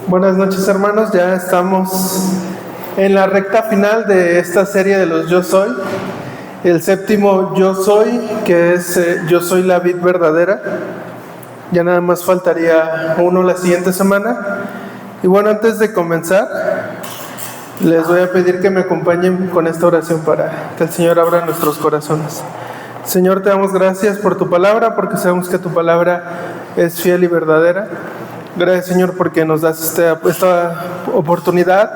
Buenas noches, hermanos. Ya estamos en la recta final de esta serie de los Yo Soy. El séptimo Yo Soy, que es Yo Soy la vid verdadera. Ya nada más faltaría uno la siguiente semana. Y bueno, antes de comenzar, les voy a pedir que me acompañen con esta oración para que el Señor abra nuestros corazones. Señor, te damos gracias por tu palabra, porque sabemos que tu palabra es fiel y verdadera. Gracias, Señor, porque nos das esta oportunidad,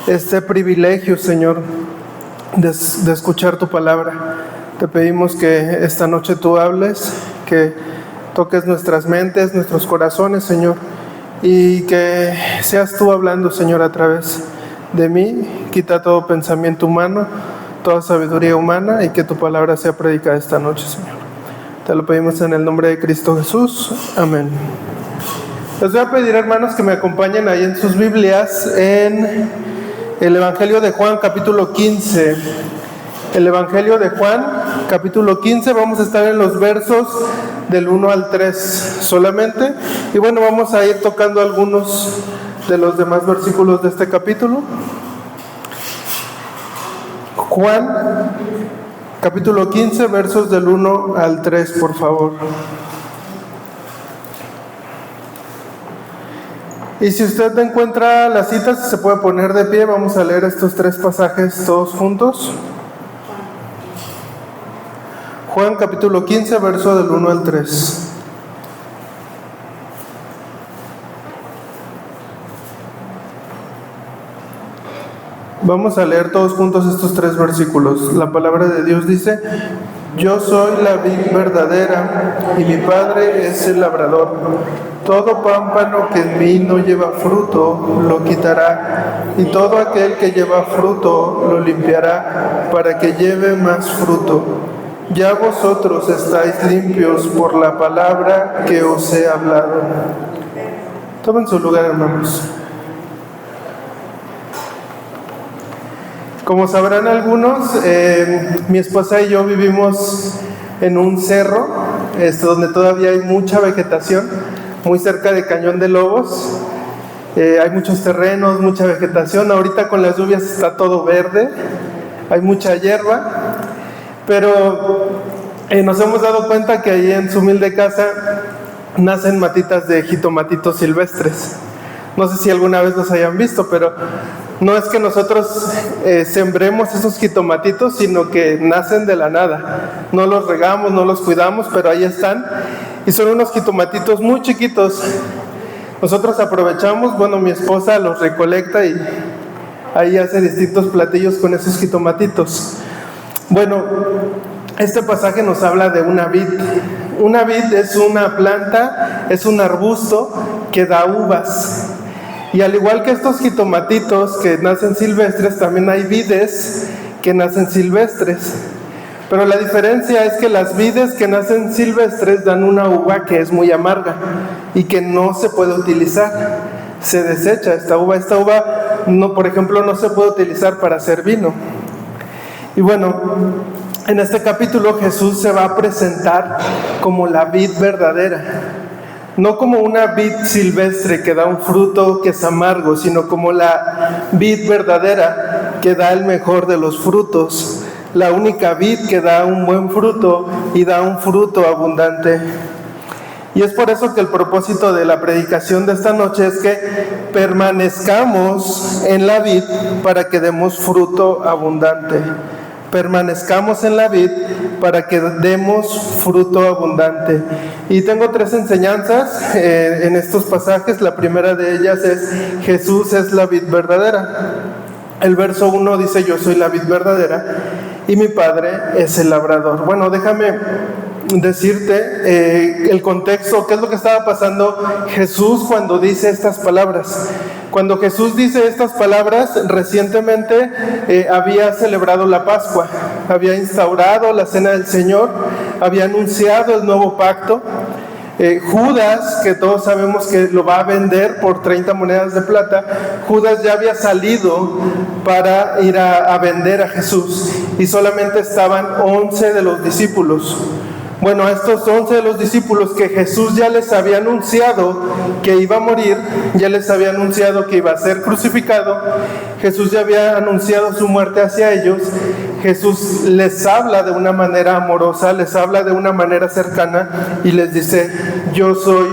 este privilegio, Señor, de escuchar tu palabra. Te pedimos que esta noche tú hables, que toques nuestras mentes, nuestros corazones, Señor, y que seas tú hablando, Señor, a través de mí. Quita todo pensamiento humano, toda sabiduría humana, y que tu palabra sea predicada esta noche, Señor. Te lo pedimos en el nombre de Cristo Jesús. Amén. Les voy a pedir, hermanos, que me acompañen ahí en sus Biblias en el Evangelio de Juan, capítulo 15. El Evangelio de Juan, capítulo 15, vamos a estar en los versos del 1 al 3 solamente. Y bueno, vamos a ir tocando algunos de los demás versículos de este capítulo. Juan, capítulo 15, versos del 1 al 3, por favor. Y si usted encuentra las citas, se puede poner de pie. Vamos a leer estos tres pasajes todos juntos. Juan capítulo 15, verso del 1 al 3. Vamos a leer todos juntos estos tres versículos. La palabra de Dios dice: Yo soy la vid verdadera y mi Padre es el labrador. Todo pámpano que en mí no lleva fruto, lo quitará, y todo aquel que lleva fruto, lo limpiará, para que lleve más fruto. Ya vosotros estáis limpios por la palabra que os he hablado. Tomen su lugar, hermanos. Como sabrán algunos, mi esposa y yo vivimos en un cerro, donde todavía hay mucha vegetación, muy cerca de Cañón de Lobos. Hay muchos terrenos, mucha vegetación. Ahorita con las lluvias está todo verde, hay mucha hierba, pero nos hemos dado cuenta que ahí en su humilde casa nacen matitas de jitomatitos silvestres. No sé si alguna vez los hayan visto, pero no es que nosotros sembremos esos jitomatitos, sino que nacen de la nada. No los regamos, no los cuidamos, pero ahí están. Y son unos jitomatitos muy chiquitos. Nosotros aprovechamos, mi esposa los recolecta y ahí hace distintos platillos con esos jitomatitos. Bueno, este pasaje nos habla de una vid. Una vid es una planta, es un arbusto que da uvas. Y al igual que estos jitomatitos que nacen silvestres, también hay vides que nacen silvestres. Pero la diferencia es que las vides que nacen silvestres dan una uva que es muy amarga y que no se puede utilizar. Se desecha esta uva. Esta uva, por ejemplo, no se puede utilizar para hacer vino. Y bueno, en este capítulo Jesús se va a presentar como la vid verdadera. No como una vid silvestre que da un fruto que es amargo, sino como la vid verdadera que da el mejor de los frutos. La única vid que da un buen fruto y da un fruto abundante. Y es por eso que el propósito de la predicación de esta noche es que permanezcamos en la vid para que demos fruto abundante. Permanezcamos en la vid para que demos fruto abundante. Y tengo tres enseñanzas en estos pasajes. La primera de ellas es: Jesús es la vid verdadera. El verso 1 dice: Yo soy la vid verdadera y mi Padre es el labrador. Bueno, déjame decirte el contexto, qué es lo que estaba pasando Jesús cuando dice estas palabras. Cuando Jesús dice estas palabras, recientemente había celebrado la Pascua, había instaurado la Cena del Señor, había anunciado el nuevo pacto. Judas, que todos sabemos que lo va a vender por 30 monedas de plata, Judas ya había salido para ir a vender a Jesús, y solamente estaban 11 de los discípulos. Bueno, a estos 11 de los discípulos que Jesús ya les había anunciado que iba a morir, ya les había anunciado que iba a ser crucificado, Jesús ya había anunciado su muerte hacia ellos. Jesús les habla de una manera amorosa, les habla de una manera cercana y les dice: yo soy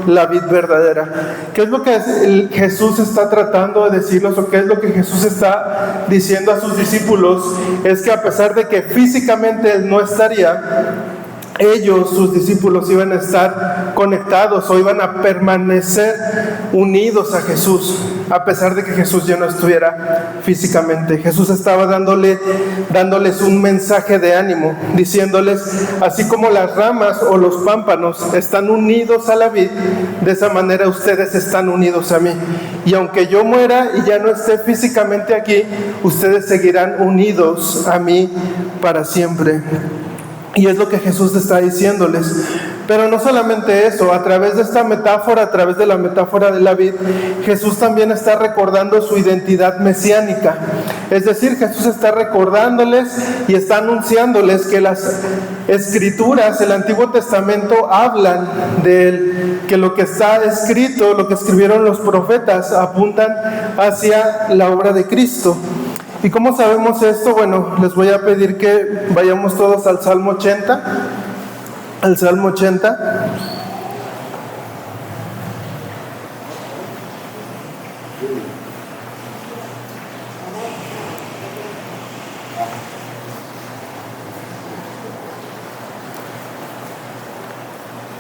la vid verdadera. ¿Qué es lo que Jesús está tratando de decirles, o qué es lo que Jesús está diciendo a sus discípulos? Es que a pesar de que físicamente Él no estaría, ellos, sus discípulos, iban a estar conectados o iban a permanecer unidos a Jesús, a pesar de que Jesús ya no estuviera físicamente. Jesús estaba dándoles un mensaje de ánimo, diciéndoles: así como las ramas o los pámpanos están unidos a la vid, de esa manera ustedes están unidos a mí. Y aunque yo muera y ya no esté físicamente aquí, ustedes seguirán unidos a mí para siempre. Y es lo que Jesús está diciéndoles. Pero no solamente eso, a través de esta metáfora, a través de la metáfora de la vid, Jesús también está recordando su identidad mesiánica. Es decir, Jesús está recordándoles y está anunciándoles que las Escrituras, el Antiguo Testamento, hablan de Él, que lo que está escrito, lo que escribieron los profetas, apuntan hacia la obra de Cristo. ¿Y cómo sabemos esto? Bueno, les voy a pedir que vayamos todos al Salmo 80. Al Salmo 80.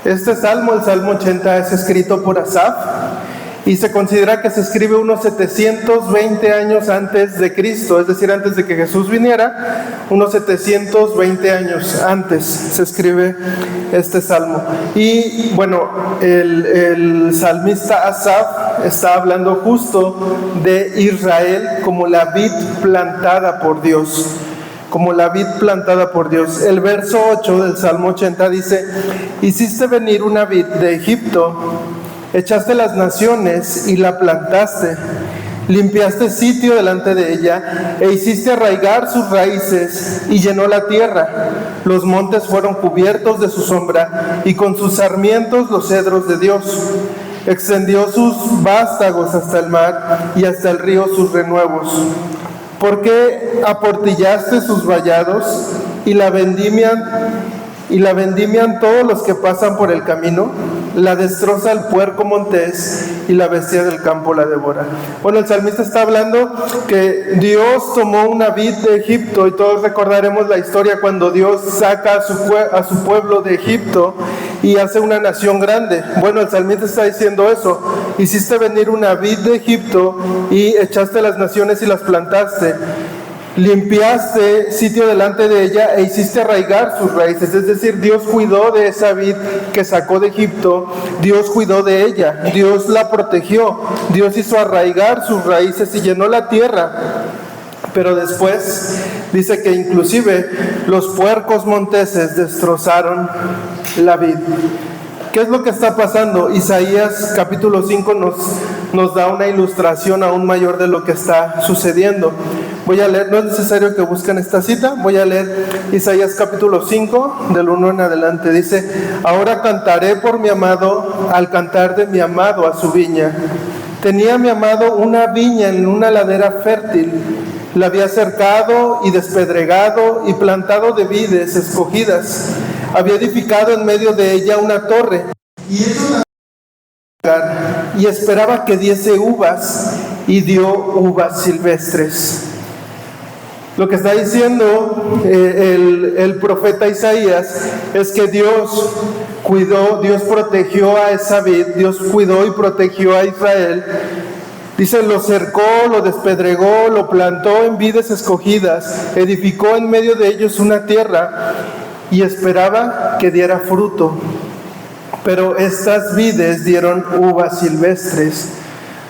Este salmo, el Salmo 80, es escrito por Asaf. Y se considera que se escribe unos 720 años antes de Cristo, es decir, antes de que Jesús viniera, unos 720 años antes se escribe este salmo. Y bueno, el salmista Asaf está hablando justo de Israel como la vid plantada por Dios. Como la vid plantada por Dios. El verso 8 del Salmo 80 dice: hiciste venir una vid de Egipto, echaste las naciones y la plantaste, limpiaste sitio delante de ella e hiciste arraigar sus raíces y llenó la tierra. Los montes fueron cubiertos de su sombra y con sus sarmientos los cedros de Dios. Extendió sus vástagos hasta el mar y hasta el río sus renuevos. ¿Por qué aportillaste sus vallados y la vendimian todos los que pasan por el camino? La destroza el puerco montés y la bestia del campo la devora. Bueno, el salmista está hablando que Dios tomó una vid de Egipto, y todos recordaremos la historia cuando Dios saca a su pueblo de Egipto y hace una nación grande. Bueno, el salmista está diciendo eso: hiciste venir una vid de Egipto y echaste las naciones y las plantaste. Limpiaste sitio delante de ella e hiciste arraigar sus raíces. Es decir, Dios cuidó de esa vid que sacó de Egipto. Dios cuidó de ella, Dios la protegió, Dios hizo arraigar sus raíces y llenó la tierra. Pero después dice que inclusive los puercos monteses destrozaron la vid. ¿Qué es lo que está pasando? Isaías capítulo 5 nos da una ilustración aún mayor de lo que está sucediendo. Voy a leer, no es necesario que busquen esta cita, voy a leer Isaías capítulo 5, del 1 en adelante. Dice: ahora cantaré por mi amado, al cantar de mi amado a su viña. Tenía mi amado una viña en una ladera fértil. La había cercado y despedregado y plantado de vides escogidas. Había edificado en medio de ella una torre y esperaba que diese uvas, y dio uvas silvestres. Lo que está diciendo el profeta Isaías es que Dios cuidó, Dios protegió a esa vid, Dios cuidó y protegió a Israel. Dice: lo cercó, lo despedregó, lo plantó en vides escogidas, edificó en medio de ellos una tierra y esperaba que diera fruto. Pero estas vides dieron uvas silvestres.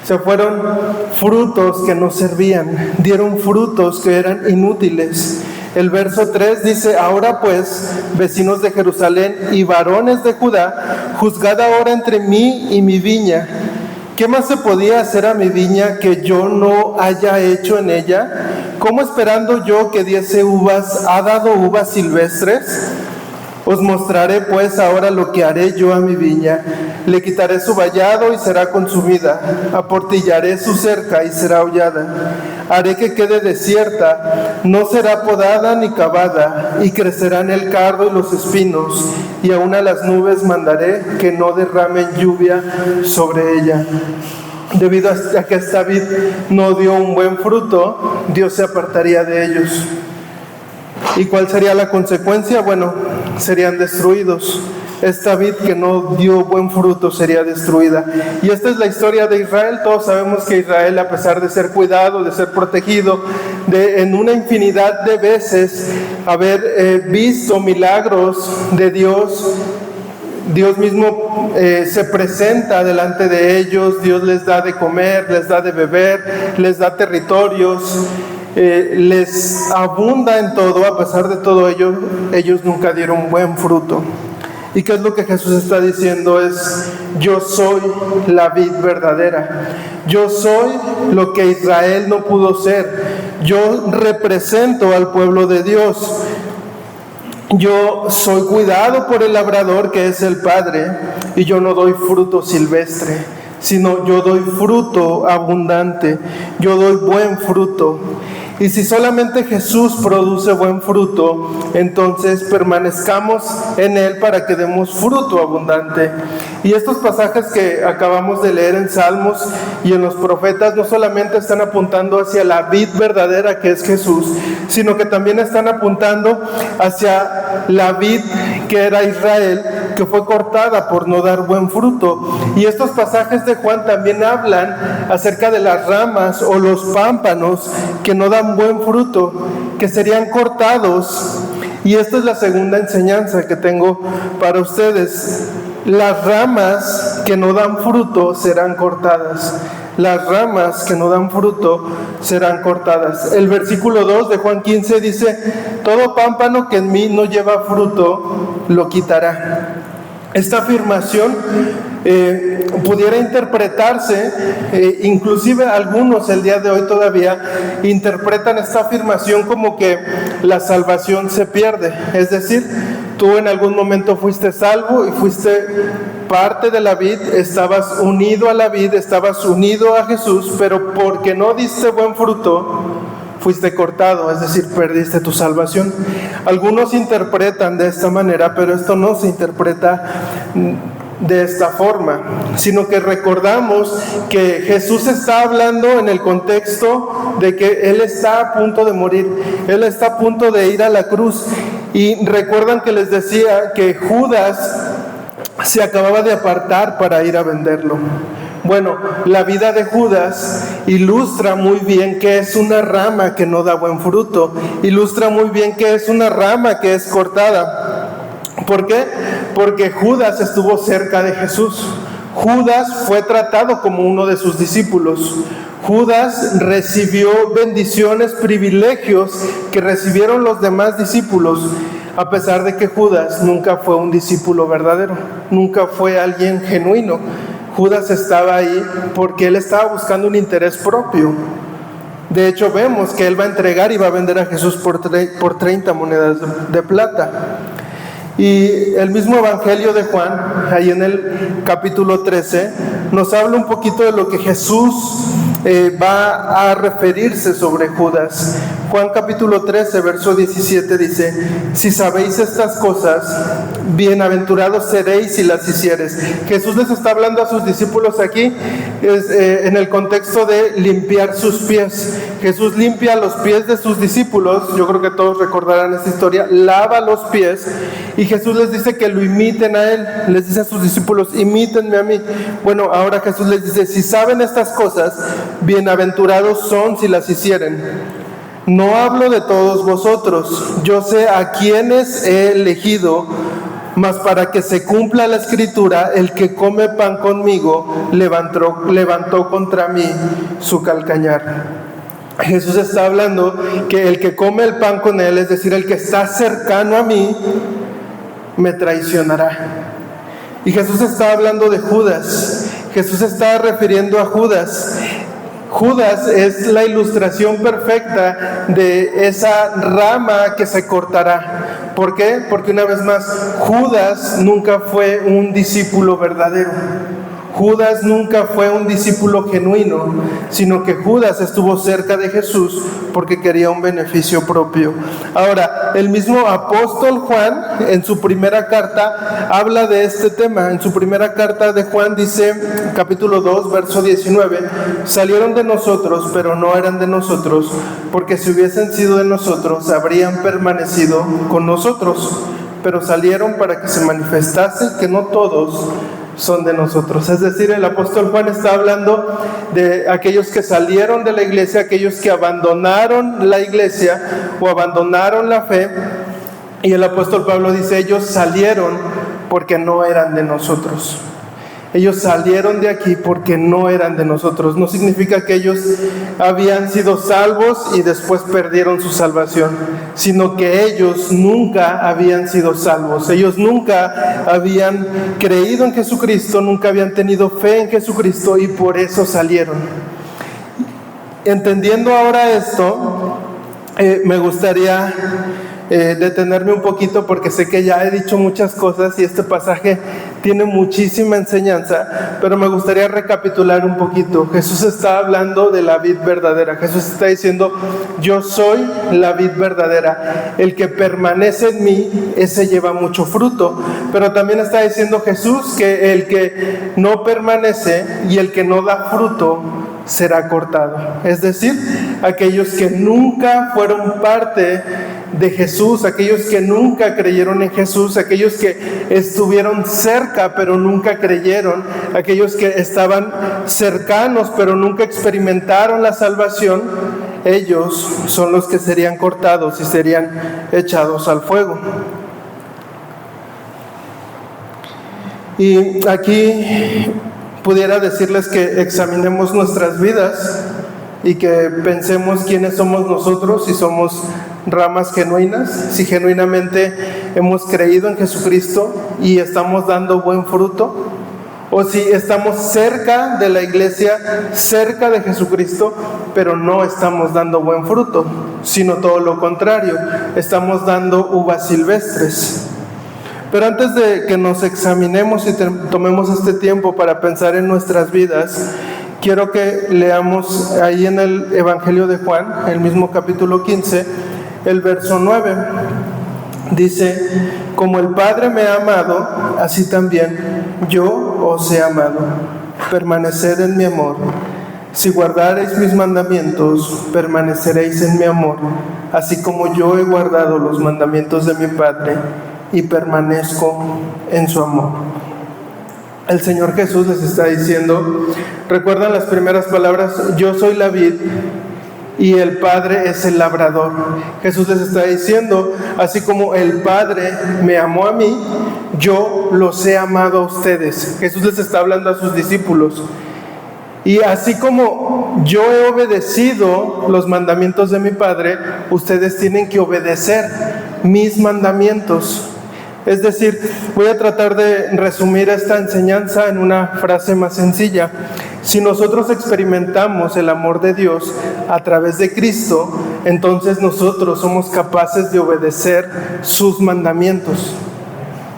Se fueron frutos que no servían, dieron frutos que eran inútiles. El verso 3 dice: ahora pues, vecinos de Jerusalén y varones de Judá, juzgad ahora entre mí y mi viña. ¿Qué más se podía hacer a mi viña que yo no haya hecho en ella? ¿Cómo esperando yo que diese uvas, ha dado uvas silvestres? Os mostraré pues ahora lo que haré yo a mi viña. Le quitaré su vallado y será consumida. Aportillaré su cerca y será hollada. Haré que quede desierta, no será podada ni cavada, y crecerán el cardo y los espinos, y aun a las nubes mandaré que no derramen lluvia sobre ella. Debido a que esta vid no dio un buen fruto, Dios se apartaría de ellos. ¿Y cuál sería la consecuencia? Bueno, serían destruidos. Esta vid que no dio buen fruto sería destruida. Y esta es la historia de Israel. Todos sabemos que Israel, a pesar de ser cuidado, de ser protegido, de en una infinidad de veces haber visto milagros de Dios, Dios mismo se presenta delante de ellos. Dios les da de comer, les da de beber, les da territorios, les abunda en todo. A pesar de todo ello, ellos nunca dieron buen fruto. ¿Y qué es lo que Jesús está diciendo? Es: yo soy la vid verdadera. Yo soy lo que Israel no pudo ser. Yo represento al pueblo de Dios. Yo soy cuidado por el labrador, que es el Padre, y yo no doy fruto silvestre, sino yo doy fruto abundante. Yo doy buen fruto. Y si solamente Jesús produce buen fruto, entonces permanezcamos en Él para que demos fruto abundante. Y estos pasajes que acabamos de leer en Salmos y en los profetas no solamente están apuntando hacia la vid verdadera, que es Jesús, sino que también están apuntando hacia la vid que era Israel, que fue cortada por no dar buen fruto. Y estos pasajes de Juan también hablan acerca de las ramas o los pámpanos que no dan buen fruto, que serían cortados. Y esta es la segunda enseñanza que tengo para ustedes. Las ramas que no dan fruto serán cortadas. Las ramas que no dan fruto serán cortadas. El versículo 2 de Juan 15 dice: todo pámpano que en mí no lleva fruto, lo quitará. Esta afirmación pudiera interpretarse, inclusive algunos el día de hoy todavía interpretan esta afirmación como que la salvación se pierde. Es decir, tú en algún momento fuiste salvo y fuiste parte de la vid, estabas unido a la vid, estabas unido a Jesús, pero porque no diste buen fruto, fuiste cortado, es decir, perdiste tu salvación. Algunos interpretan de esta manera, pero esto no se interpreta de esta forma, sino que recordamos que Jesús está hablando en el contexto de que Él está a punto de morir, Él está a punto de ir a la cruz. Y recuerdan que les decía que Judas se acababa de apartar para ir a venderlo. Bueno, la vida de Judas ilustra muy bien que es una rama que no da buen fruto, ilustra muy bien que es una rama que es cortada. ¿Por qué? Porque Judas estuvo cerca de Jesús. Judas fue tratado como uno de sus discípulos. Judas recibió bendiciones, privilegios que recibieron los demás discípulos, a pesar de que Judas nunca fue un discípulo verdadero, nunca fue alguien genuino. Judas estaba ahí porque él estaba buscando un interés propio. De hecho, vemos que él va a entregar y va a vender a Jesús por 30 monedas de plata. Y el mismo Evangelio de Juan, ahí en el capítulo 13, nos habla un poquito de lo que Jesús va a referirse sobre Judas. Juan capítulo 13, verso 17 dice: si sabéis estas cosas, bienaventurados seréis si las hicieres. Jesús les está hablando a sus discípulos aquí en el contexto de limpiar sus pies. Jesús limpia los pies de sus discípulos. Yo creo que todos recordarán esta historia. Lava los pies y Jesús les dice que lo imiten a Él. Les dice a sus discípulos: imítenme a mí. Bueno, ahora Jesús les dice: si saben estas cosas, bienaventurados son si las hicieren. No hablo de todos vosotros, yo sé a quienes he elegido, mas para que se cumpla la escritura, el que come pan conmigo levantó contra mí su calcañar. Jesús está hablando que el que come el pan con Él, es decir, el que está cercano a mí, me traicionará. Y Jesús está hablando de Judas. Jesús está refiriendo a Judas. Judas es la ilustración perfecta de esa rama que se cortará. ¿Por qué? Porque una vez más, Judas nunca fue un discípulo verdadero. Judas nunca fue un discípulo genuino, sino que Judas estuvo cerca de Jesús porque quería un beneficio propio. Ahora, el mismo apóstol Juan, en su primera carta, habla de este tema. En su primera carta de Juan dice, capítulo 2, verso 19, salieron de nosotros, pero no eran de nosotros, porque si hubiesen sido de nosotros, habrían permanecido con nosotros, pero salieron para que se manifestase que no todos son de nosotros. Es decir, el apóstol Juan está hablando de aquellos que salieron de la iglesia, aquellos que abandonaron la iglesia o abandonaron la fe, y el apóstol Pablo dice, ellos salieron porque no eran de nosotros. Ellos salieron de aquí porque no eran de nosotros. No significa que ellos habían sido salvos y después perdieron su salvación, sino que ellos nunca habían sido salvos. Ellos nunca habían creído en Jesucristo, nunca habían tenido fe en Jesucristo y por eso salieron. Entendiendo ahora esto, me gustaría detenerme un poquito porque sé que ya he dicho muchas cosas y este pasaje tiene muchísima enseñanza, pero me gustaría recapitular un poquito. Jesús está hablando de la vid verdadera. Jesús está diciendo, yo soy la vid verdadera. El que permanece en mí, ese lleva mucho fruto. Pero también está diciendo Jesús que el que no permanece y el que no da fruto será cortado. Es decir, aquellos que nunca fueron parte de Jesús, aquellos que nunca creyeron en Jesús, aquellos que estuvieron cerca pero nunca creyeron, aquellos que estaban cercanos pero nunca experimentaron la salvación, ellos son los que serían cortados y serían echados al fuego. Y aquí pudiera decirles que examinemos nuestras vidas y que pensemos quiénes somos nosotros, si somos ramas genuinas, si genuinamente hemos creído en Jesucristo y estamos dando buen fruto, o si estamos cerca de la iglesia, cerca de Jesucristo, pero no estamos dando buen fruto, sino todo lo contrario, estamos dando uvas silvestres. Pero antes de que nos examinemos y tomemos este tiempo para pensar en nuestras vidas, quiero que leamos ahí en el Evangelio de Juan, el mismo capítulo 15, el verso 9. Dice, como el Padre me ha amado, así también yo os he amado. Permaneced en mi amor. Si guardareis mis mandamientos, permaneceréis en mi amor, así como yo he guardado los mandamientos de mi Padre y permanezco en su amor. El Señor Jesús les está diciendo, ¿recuerdan las primeras palabras? Yo soy la vid y el Padre es el labrador. Jesús les está diciendo, así como el Padre me amó a mí, yo los he amado a ustedes. Jesús les está hablando a sus discípulos. Y así como yo he obedecido los mandamientos de mi Padre, ustedes tienen que obedecer mis mandamientos. Es decir, voy a tratar de resumir esta enseñanza en una frase más sencilla. Si nosotros experimentamos el amor de Dios a través de Cristo, entonces nosotros somos capaces de obedecer sus mandamientos.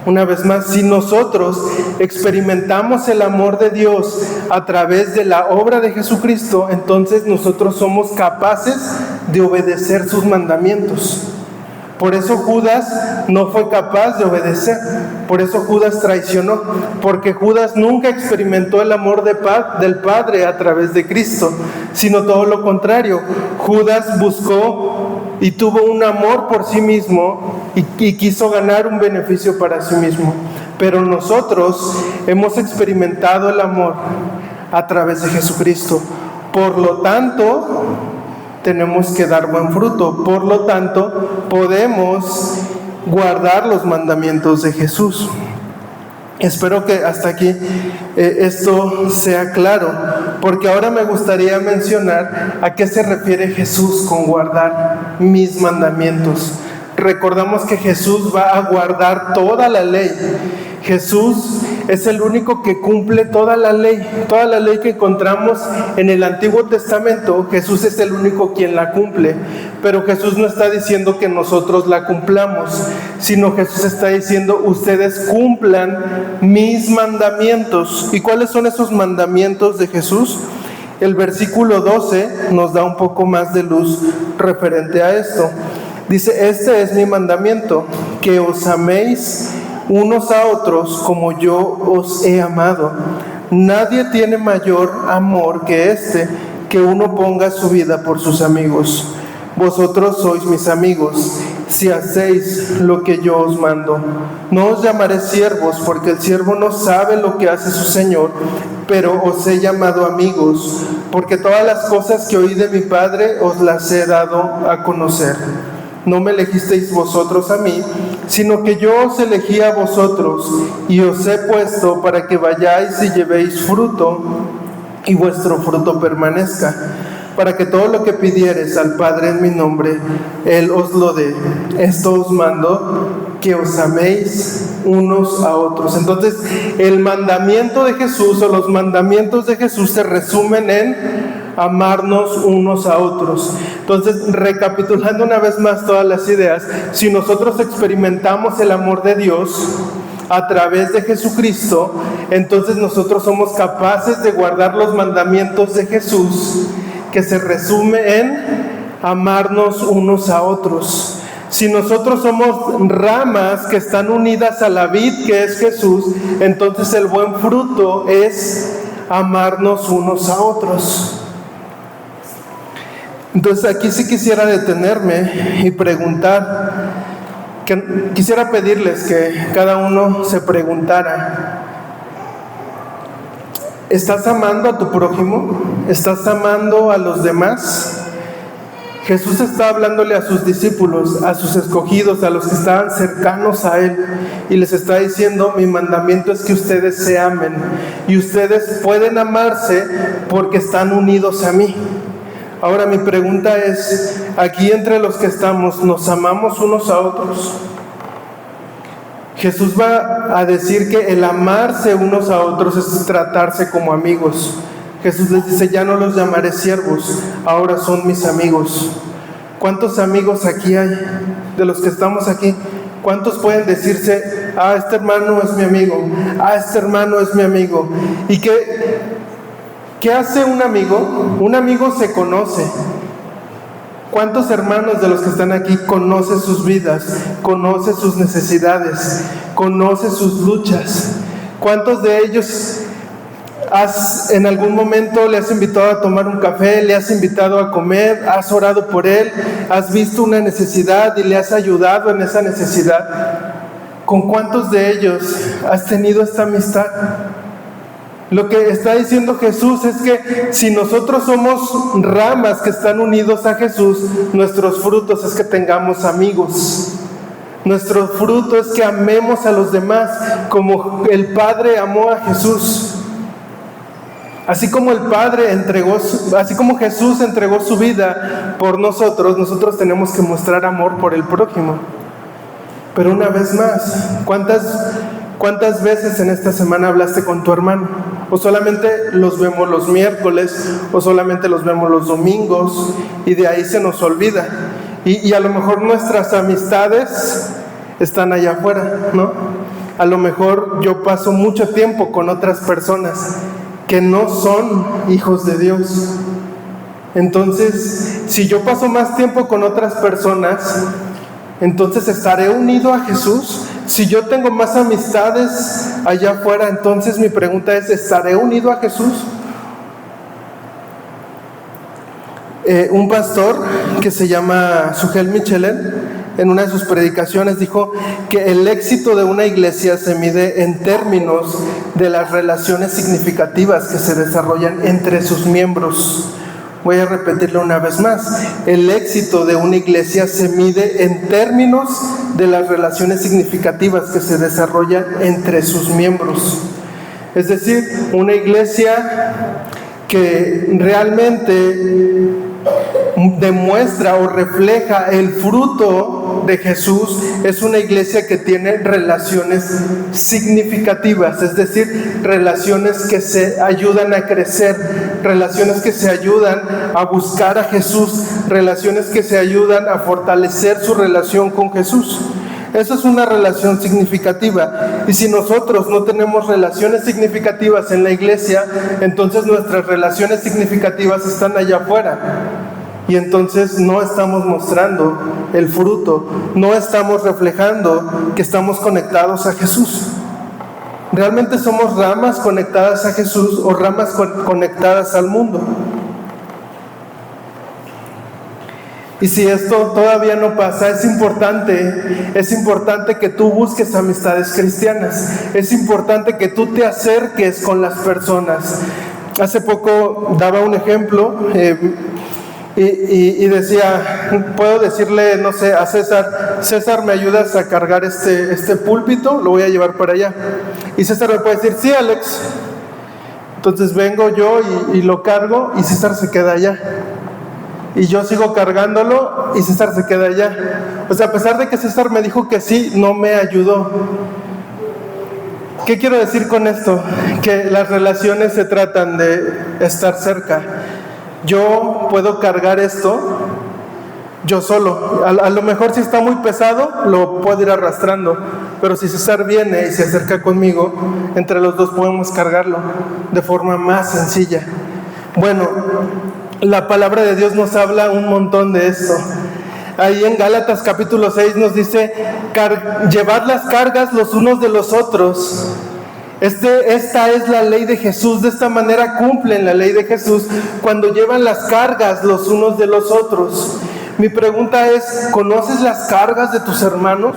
Una vez más, si nosotros experimentamos el amor de Dios a través de la obra de Jesucristo, entonces nosotros somos capaces de obedecer sus mandamientos. Por eso Judas no fue capaz de obedecer, por eso Judas traicionó, porque Judas nunca experimentó el amor del Padre a través de Cristo, sino todo lo contrario. Judas buscó y tuvo un amor por sí mismo y quiso ganar un beneficio para sí mismo. Pero nosotros hemos experimentado el amor a través de Jesucristo. Por lo tanto, tenemos que dar buen fruto. Por lo tanto, podemos guardar los mandamientos de Jesús. Espero que hasta aquí esto sea claro, porque ahora me gustaría mencionar a qué se refiere Jesús con guardar mis mandamientos. Recordamos que Jesús va a guardar toda la ley. Jesús es el único que cumple toda la ley que encontramos en el Antiguo Testamento. Jesús es el único quien la cumple, pero Jesús no está diciendo que nosotros la cumplamos, sino Jesús está diciendo: ustedes cumplan mis mandamientos. ¿Y cuáles son esos mandamientos de Jesús? El versículo 12 nos da un poco más de luz referente a esto. Dice: este es mi mandamiento, que os améis unos a otros como yo os he amado. Nadie tiene mayor amor que este, que uno ponga su vida por sus amigos. Vosotros sois mis amigos, si hacéis lo que yo os mando. No os llamaré siervos, porque el siervo no sabe lo que hace su Señor, pero os he llamado amigos, porque todas las cosas que oí de mi Padre os las he dado a conocer. No me elegisteis vosotros a mí, sino que yo os elegí a vosotros, y os he puesto para que vayáis y llevéis fruto, y vuestro fruto permanezca, para que todo lo que pidiereis al Padre en mi nombre, Él os lo dé. Esto os mando, que os améis unos a otros. Entonces, el mandamiento de Jesús, o los mandamientos de Jesús, se resumen en amarnos unos a otros. Entonces, recapitulando una vez más todas las ideas, si nosotros experimentamos el amor de Dios a través de Jesucristo, entonces nosotros somos capaces de guardar los mandamientos de Jesús, que se resume en amarnos unos a otros. Si nosotros somos ramas que están unidas a la vid, que es Jesús, entonces el buen fruto es amarnos unos a otros. Entonces aquí sí quisiera detenerme y preguntar, quisiera pedirles que cada uno se preguntara: ¿estás amando a tu prójimo? ¿Estás amando a los demás? Jesús está hablándole a sus discípulos, a sus escogidos, a los que estaban cercanos a Él, y les está diciendo: mi mandamiento es que ustedes se amen, y ustedes pueden amarse porque están unidos a mí. Ahora mi pregunta es, aquí entre los que estamos, ¿nos amamos unos a otros? Jesús va a decir que el amarse unos a otros es tratarse como amigos. Jesús les dice: ya no los llamaré siervos, ahora son mis amigos. ¿Cuántos amigos aquí hay de los que estamos aquí? ¿Cuántos pueden decirse: ah, este hermano es mi amigo, ah, este hermano es mi amigo? ¿Y qué hace un amigo? Un amigo se conoce. ¿Cuántos hermanos de los que están aquí conoce sus vidas, conoce sus necesidades, conoce sus luchas? ¿Cuántos de ellos en algún momento le has invitado a tomar un café, le has invitado a comer, has orado por él, has visto una necesidad y le has ayudado en esa necesidad? ¿Con cuántos de ellos has tenido esta amistad? Lo que está diciendo Jesús es que si nosotros somos ramas que están unidos a Jesús, nuestros frutos es que tengamos amigos. Nuestro fruto es que amemos a los demás como el Padre amó a Jesús. Así como así como Jesús entregó su vida por nosotros, nosotros tenemos que mostrar amor por el prójimo. Pero una vez más, ¿cuántas veces en esta semana hablaste con tu hermano? ¿O solamente los vemos los miércoles? ¿O solamente los vemos los domingos? Y de ahí se nos olvida. Y a lo mejor nuestras amistades están allá afuera, ¿no? A lo mejor yo paso mucho tiempo con otras personas que no son hijos de Dios. Entonces, si yo paso más tiempo con otras personas, entonces estaré unido a Jesús. Si yo tengo más amistades allá afuera, entonces mi pregunta es: ¿estaré unido a Jesús? Un pastor que se llama Sugel Michelin, en una de sus predicaciones dijo que el éxito de una iglesia se mide en términos de las relaciones significativas que se desarrollan entre sus miembros. Voy a repetirlo una vez más: el éxito de una iglesia se mide en términos de las relaciones significativas que se desarrollan entre sus miembros. Es decir, una iglesia que realmente demuestra o refleja el fruto fruto de Jesús es una iglesia que tiene relaciones significativas, es decir, relaciones que se ayudan a crecer, relaciones que se ayudan a buscar a Jesús, relaciones que se ayudan a fortalecer su relación con Jesús. Eso es una relación significativa. Y si nosotros no tenemos relaciones significativas en la iglesia, entonces nuestras relaciones significativas están allá afuera. Y entonces no estamos mostrando el fruto, no estamos reflejando que estamos conectados a Jesús. ¿Realmente somos ramas conectadas a Jesús o ramas conectadas al mundo? Y si esto todavía no pasa, es importante que tú busques amistades cristianas. Es importante que tú te acerques con las personas. Hace poco daba un ejemplo y decía, puedo decirle, no sé, a César, ¿me ayudas a cargar este púlpito? Lo voy a llevar para allá. Y César me puede decir, sí, Alex. Entonces vengo yo y lo cargo y César se queda allá. Y yo sigo cargándolo y César se queda allá. O sea, a pesar de que César me dijo que sí, no me ayudó. ¿Qué quiero decir con esto? Que las relaciones se tratan de estar cerca. Yo puedo cargar esto yo solo. A lo mejor si está muy pesado, lo puedo ir arrastrando. Pero si César viene y se acerca conmigo, entre los dos podemos cargarlo de forma más sencilla. Bueno, la palabra de Dios nos habla un montón de esto. Ahí en Gálatas capítulo 6 nos dice, llevad las cargas los unos de los otros. Esta es la ley de Jesús. De esta manera cumplen la ley de Jesús cuando llevan las cargas los unos de los otros. Mi pregunta es, ¿conoces las cargas de tus hermanos?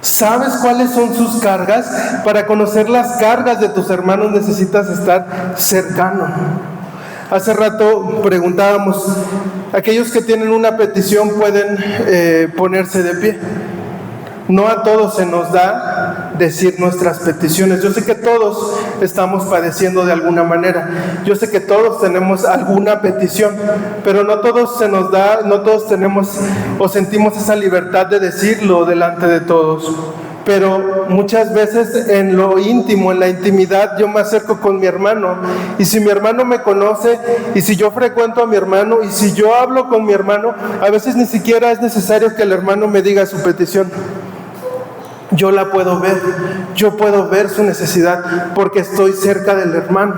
¿Sabes cuáles son sus cargas? Para conocer las cargas de tus hermanos necesitas estar cercano. Hace rato preguntábamos, aquellos que tienen una petición pueden ponerse de pie. No a todos se nos da decir nuestras peticiones. Yo sé que todos estamos padeciendo de alguna manera. Yo sé que todos tenemos alguna petición, pero no todos se nos da, no todos tenemos o sentimos esa libertad de decirlo delante de todos. Pero muchas veces en lo íntimo, en la intimidad, yo me acerco con mi hermano. Y si mi hermano me conoce, y si yo frecuento a mi hermano, y si yo hablo con mi hermano, a veces ni siquiera es necesario que el hermano me diga su petición. Yo la puedo ver, yo puedo ver su necesidad, porque estoy cerca del hermano.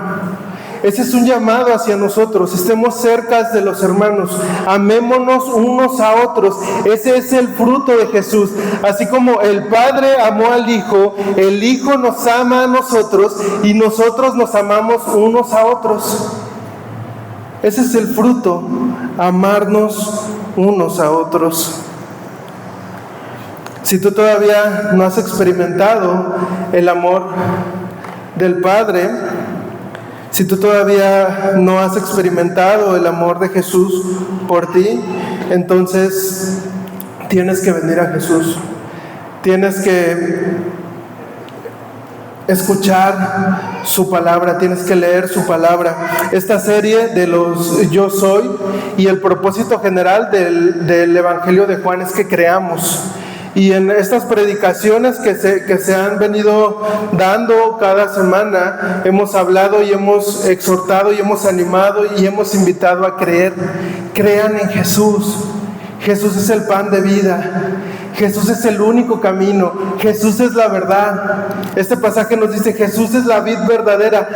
Ese es un llamado hacia nosotros, estemos cerca de los hermanos, amémonos unos a otros. Ese es el fruto de Jesús. Así como el Padre amó al Hijo, el Hijo nos ama a nosotros y nosotros nos amamos unos a otros. Ese es el fruto, amarnos unos a otros. Si tú todavía no has experimentado el amor del Padre, si tú todavía no has experimentado el amor de Jesús por ti, entonces tienes que venir a Jesús. Tienes que escuchar su palabra, tienes que leer su palabra. Esta serie de los Yo Soy y el propósito general del Evangelio de Juan es que creamos. Y en estas predicaciones que se han venido dando cada semana, hemos hablado y hemos exhortado y hemos animado y hemos invitado a creer. Crean en Jesús. Jesús es el pan de vida. Jesús es el único camino. Jesús es la verdad. Este pasaje nos dice, Jesús es la vid verdadera.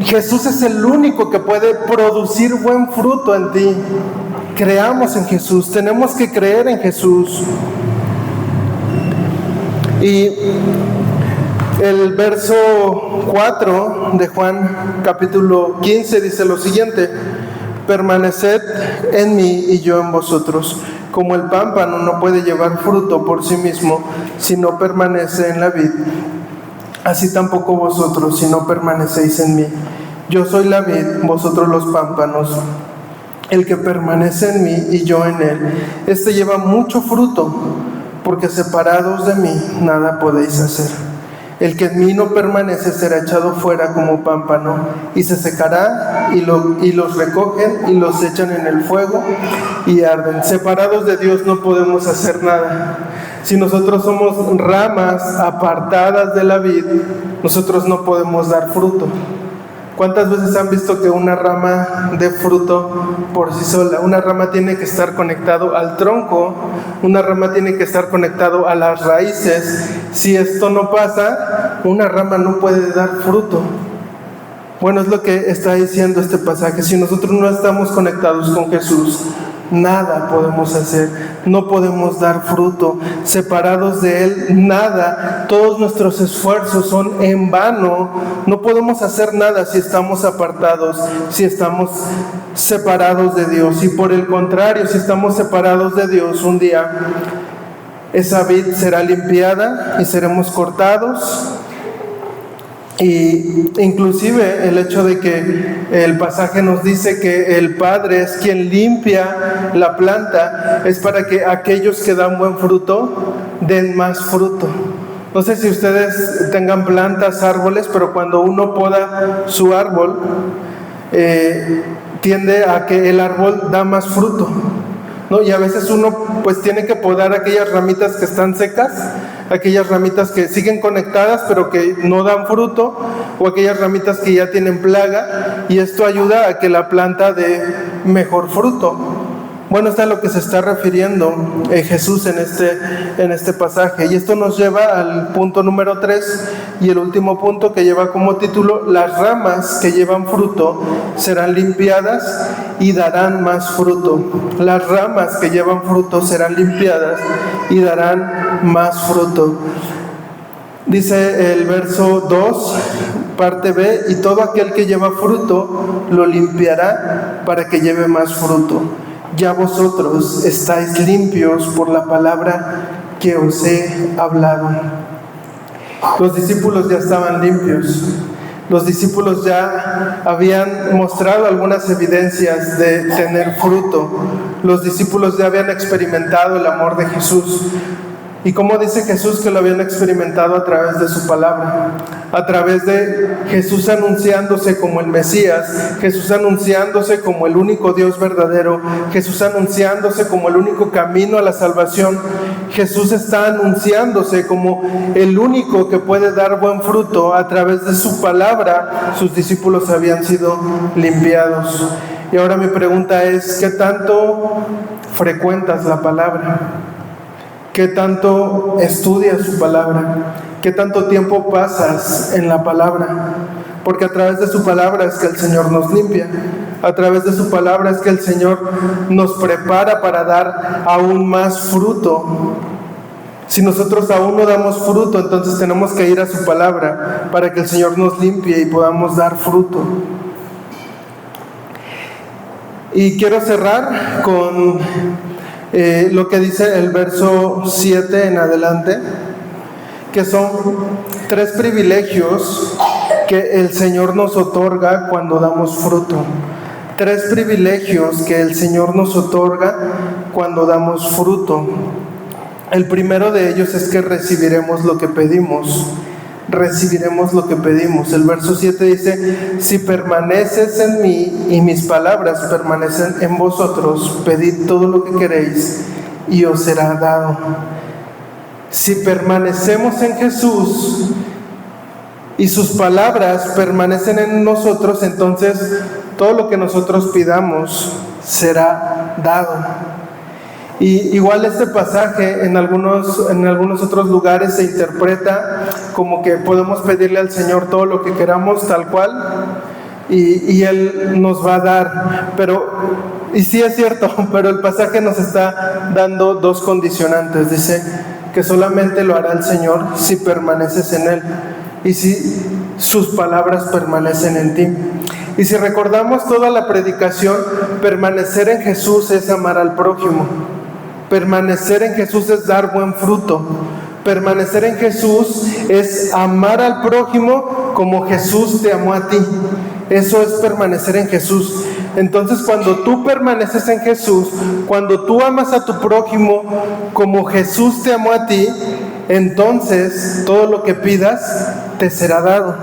Jesús es el único que puede producir buen fruto en ti. Creamos en Jesús. Tenemos que creer en Jesús. Y el verso 4 de Juan capítulo 15 dice lo siguiente: permaneced en mí y yo en vosotros. Como el pámpano no puede llevar fruto por sí mismo si no permanece en la vid, así tampoco vosotros si no permanecéis en mí. Yo soy la vid, vosotros los pámpanos. El que permanece en mí y yo en él, este lleva mucho fruto, porque separados de mí nada podéis hacer. El que en mí no permanece será echado fuera como pámpano, y se secará, y los recogen y los echan en el fuego y arden. Separados de Dios no podemos hacer nada. Si nosotros somos ramas apartadas de la vid, nosotros no podemos dar fruto. ¿Cuántas veces han visto que una rama dé fruto por sí sola? Una rama tiene que estar conectado al tronco, una rama tiene que estar conectado a las raíces. Si esto no pasa, una rama no puede dar fruto. Bueno, es lo que está diciendo este pasaje. Si nosotros no estamos conectados con Jesús, nada podemos hacer, no podemos dar fruto. Separados de Él, nada. Todos nuestros esfuerzos son en vano. No podemos hacer nada si estamos apartados, si estamos separados de Dios. Y por el contrario, si estamos separados de Dios, un día esa vid será limpiada y seremos cortados. Y inclusive el hecho de que el pasaje nos dice que el Padre es quien limpia la planta, es para que aquellos que dan buen fruto den más fruto. No sé si ustedes tengan plantas, árboles, pero cuando uno poda su árbol, tiende a que el árbol da más fruto, ¿no? Y a veces uno pues tiene que podar aquellas ramitas que están secas, aquellas ramitas que siguen conectadas pero que no dan fruto, o aquellas ramitas que ya tienen plaga, y esto ayuda a que la planta dé mejor fruto. Bueno, esto es a lo que se está refiriendo Jesús en este pasaje. Y esto nos lleva al punto número 3 y el último punto, que lleva como título: las ramas que llevan fruto serán limpiadas y darán más fruto. Las ramas que llevan fruto serán limpiadas y darán más fruto. Dice el verso 2, parte B: y todo aquel que lleva fruto lo limpiará para que lleve más fruto. Ya vosotros estáis limpios por la palabra que os he hablado. Los discípulos ya estaban limpios. Los discípulos ya habían mostrado algunas evidencias de tener fruto. Los discípulos ya habían experimentado el amor de Jesús. ¿Y cómo dice Jesús que lo habían experimentado? A través de su palabra, a través de Jesús anunciándose como el Mesías, Jesús anunciándose como el único Dios verdadero, Jesús anunciándose como el único camino a la salvación. Jesús está anunciándose como el único que puede dar buen fruto. A través de su palabra, sus discípulos habían sido limpiados. Y ahora mi pregunta es: ¿qué tanto frecuentas la palabra? ¿Qué tanto estudias su palabra? ¿Qué tanto tiempo pasas en la palabra? Porque a través de su palabra es que el Señor nos limpia. A través de su palabra es que el Señor nos prepara para dar aún más fruto. Si nosotros aún no damos fruto, entonces tenemos que ir a su palabra para que el Señor nos limpie y podamos dar fruto. Y quiero cerrar con lo que dice el verso 7 en adelante, que son 3 privilegios que el Señor nos otorga cuando damos fruto. 3 privilegios que el Señor nos otorga cuando damos fruto. El primero de ellos es que recibiremos lo que pedimos. Recibiremos lo que pedimos. El verso 7 dice: si permaneces en mí y mis palabras permanecen en vosotros, pedid todo lo que queréis y os será dado. Si permanecemos en Jesús y sus palabras permanecen en nosotros, entonces todo lo que nosotros pidamos será dado. Y igual este pasaje en algunos otros lugares se interpreta como que podemos pedirle al Señor todo lo que queramos tal cual y Él nos va a dar. Y sí es cierto, pero el pasaje nos está dando 2 condicionantes. Dice que solamente lo hará el Señor si permaneces en Él y si sus palabras permanecen en ti. Y si recordamos toda la predicación, permanecer en Jesús es amar al prójimo. Permanecer en Jesús es dar buen fruto. Permanecer en Jesús es amar al prójimo como Jesús te amó a ti. Eso es permanecer en Jesús. Entonces, cuando tú permaneces en Jesús, cuando tú amas a tu prójimo como Jesús te amó a ti, entonces todo lo que pidas te será dado.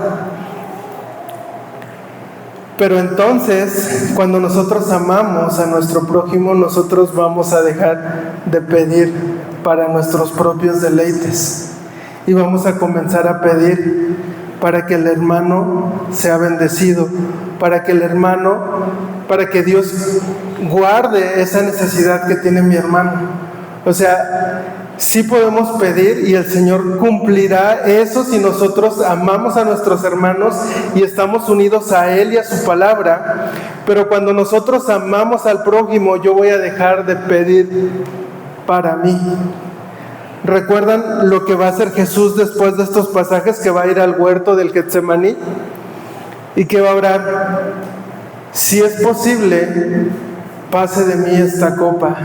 Pero entonces, cuando nosotros amamos a nuestro prójimo, nosotros vamos a dejar de pedir para nuestros propios deleites y vamos a comenzar a pedir para que el hermano sea bendecido, para que Dios guarde esa necesidad que tiene mi hermano. O sea, sí podemos pedir y el Señor cumplirá eso si nosotros amamos a nuestros hermanos y estamos unidos a Él y a su palabra. Pero cuando nosotros amamos al prójimo, yo voy a dejar de pedir para mí. ¿Recuerdan lo que va a hacer Jesús después de estos pasajes? Que va a ir al huerto del Getsemaní y que va a orar: si es posible, pase de mí esta copa,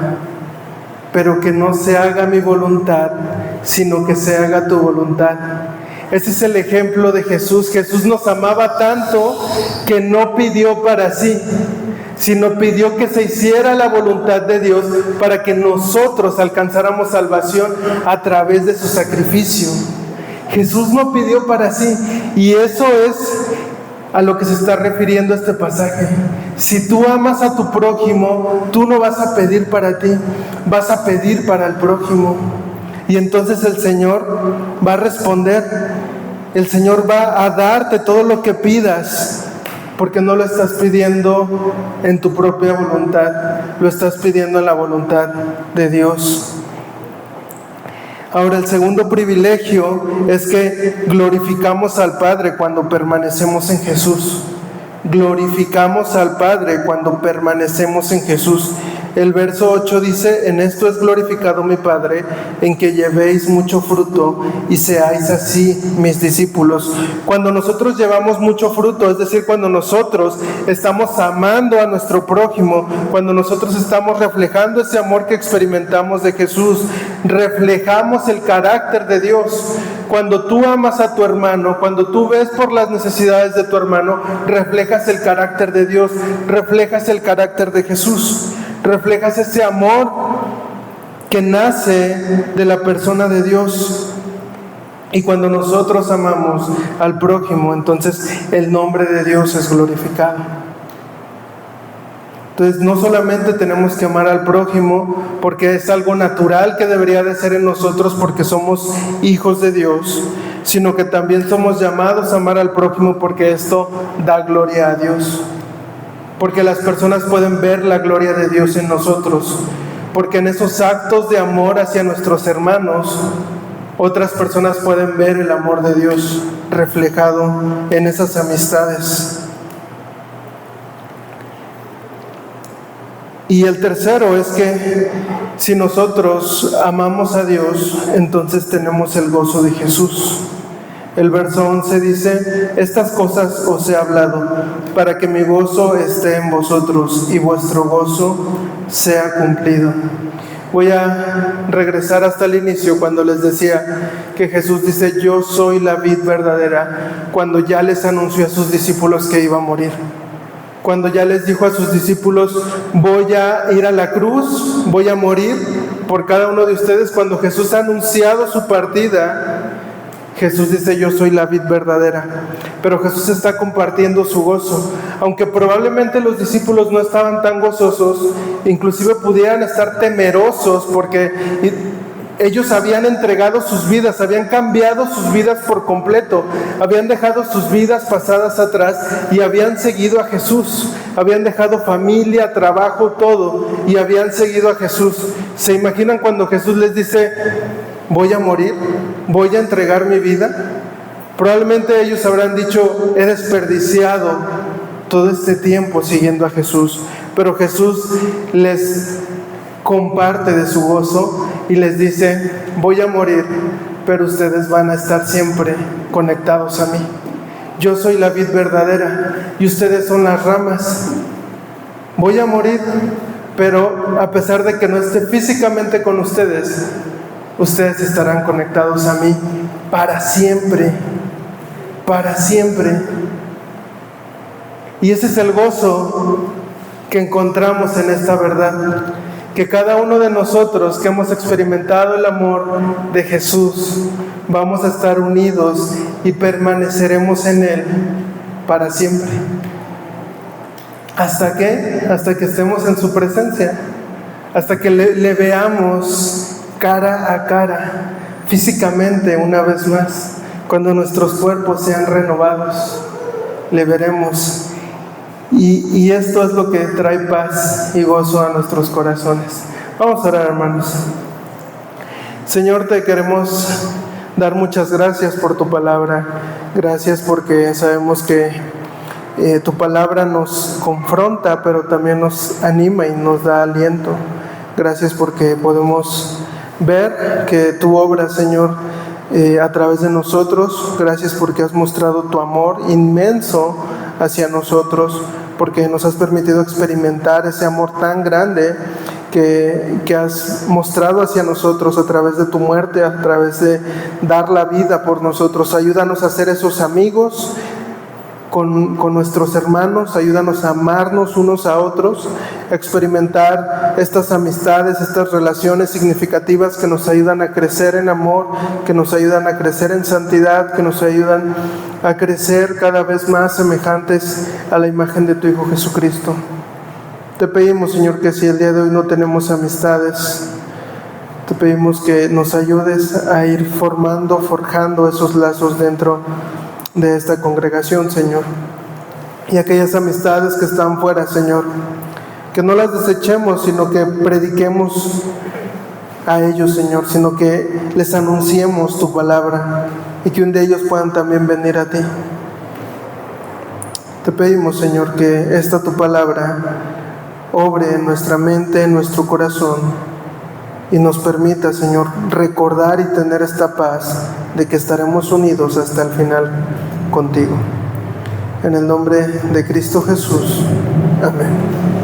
pero que no se haga mi voluntad, sino que se haga tu voluntad. Ese es el ejemplo de Jesús. Jesús nos amaba tanto que no pidió para sí, sino pidió que se hiciera la voluntad de Dios para que nosotros alcanzáramos salvación a través de su sacrificio. Jesús no pidió para sí, y eso es a lo que se está refiriendo este pasaje. Si tú amas a tu prójimo, tú no vas a pedir para ti, vas a pedir para el prójimo. Y entonces el Señor va a responder, el Señor va a darte todo lo que pidas, porque no lo estás pidiendo en tu propia voluntad, lo estás pidiendo en la voluntad de Dios. Ahora, el segundo privilegio es que glorificamos al Padre cuando permanecemos en Jesús. Glorificamos al Padre cuando permanecemos en Jesús. El verso 8 dice: en esto es glorificado mi Padre, en que llevéis mucho fruto y seáis así mis discípulos. Cuando nosotros llevamos mucho fruto, es decir, cuando nosotros estamos amando a nuestro prójimo, cuando nosotros estamos reflejando ese amor que experimentamos de Jesús, reflejamos el carácter de Dios. Cuando tú amas a tu hermano, cuando tú ves por las necesidades de tu hermano, reflejas el carácter de Dios, reflejas el carácter de Jesús, reflejas ese amor que nace de la persona de Dios. Y cuando nosotros amamos al prójimo, entonces el nombre de Dios es glorificado. Entonces no solamente tenemos que amar al prójimo porque es algo natural que debería de ser en nosotros porque somos hijos de Dios, sino que también somos llamados a amar al prójimo porque esto da gloria a Dios. Porque las personas pueden ver la gloria de Dios en nosotros, porque en esos actos de amor hacia nuestros hermanos, otras personas pueden ver el amor de Dios reflejado en esas amistades. Y el tercero es que si nosotros amamos a Dios, entonces tenemos el gozo de Jesús. El verso 11 dice: estas cosas os he hablado, para que mi gozo esté en vosotros y vuestro gozo sea cumplido. Voy a regresar hasta el inicio cuando les decía que Jesús dice: yo soy la vid verdadera, cuando ya les anunció a sus discípulos que iba a morir. Cuando ya les dijo a sus discípulos: voy a ir a la cruz, voy a morir por cada uno de ustedes. Cuando Jesús ha anunciado su partida, Jesús dice: yo soy la vid verdadera. Pero Jesús está compartiendo su gozo. Aunque probablemente los discípulos no estaban tan gozosos, inclusive pudieran estar temerosos porque ellos habían entregado sus vidas, habían cambiado sus vidas por completo, habían dejado sus vidas pasadas atrás y habían seguido a Jesús, habían dejado familia, trabajo, todo, y habían seguido a Jesús. ¿Se imaginan cuando Jesús les dice: voy a morir, voy a entregar mi vida? Probablemente ellos habrán dicho: he desperdiciado todo este tiempo siguiendo a Jesús. Pero Jesús les comparte de su gozo y les dice: voy a morir, pero ustedes van a estar siempre conectados a mí. Yo soy la vid verdadera y ustedes son las ramas. Voy a morir, pero a pesar de que no esté físicamente con ustedes, ustedes estarán conectados a mí para siempre, para siempre. Y ese es el gozo que encontramos en esta verdad. que cada uno de nosotros que hemos experimentado el amor de Jesús, vamos a estar unidos y permaneceremos en Él para siempre. ¿Hasta qué? Hasta que estemos en su presencia, hasta que le veamos cara a cara, físicamente una vez más. Cuando nuestros cuerpos sean renovados, le veremos. Y esto es lo que trae paz y gozo a nuestros corazones. Vamos a orar, hermanos. Señor, te queremos dar muchas gracias por tu palabra. Gracias porque sabemos que tu palabra nos confronta, pero también nos anima y nos da aliento. Gracias porque podemos ver que tu obra, Señor, a través de nosotros. Gracias porque has mostrado tu amor inmenso hacia nosotros, porque nos has permitido experimentar ese amor tan grande que has mostrado hacia nosotros a través de tu muerte, a través de dar la vida por nosotros. Ayúdanos a ser esos amigos con nuestros hermanos, ayúdanos a amarnos unos a otros, a experimentar estas amistades, estas relaciones significativas que nos ayudan a crecer en amor, que nos ayudan a crecer en santidad, que nos ayudan a crecer cada vez más semejantes a la imagen de tu Hijo Jesucristo. Te pedimos, Señor, que si el día de hoy no tenemos amistades, te pedimos que nos ayudes a ir forjando esos lazos dentro de esta congregación, Señor. Y aquellas amistades que están fuera, Señor, que no las desechemos, sino que prediquemos a ellos, Señor, sino que les anunciemos tu palabra y que un día ellos puedan también venir a ti. Te pedimos, Señor, que esta tu palabra obre en nuestra mente, en nuestro corazón, y nos permita, Señor, recordar y tener esta paz de que estaremos unidos hasta el final contigo. En el nombre de Cristo Jesús. Amén.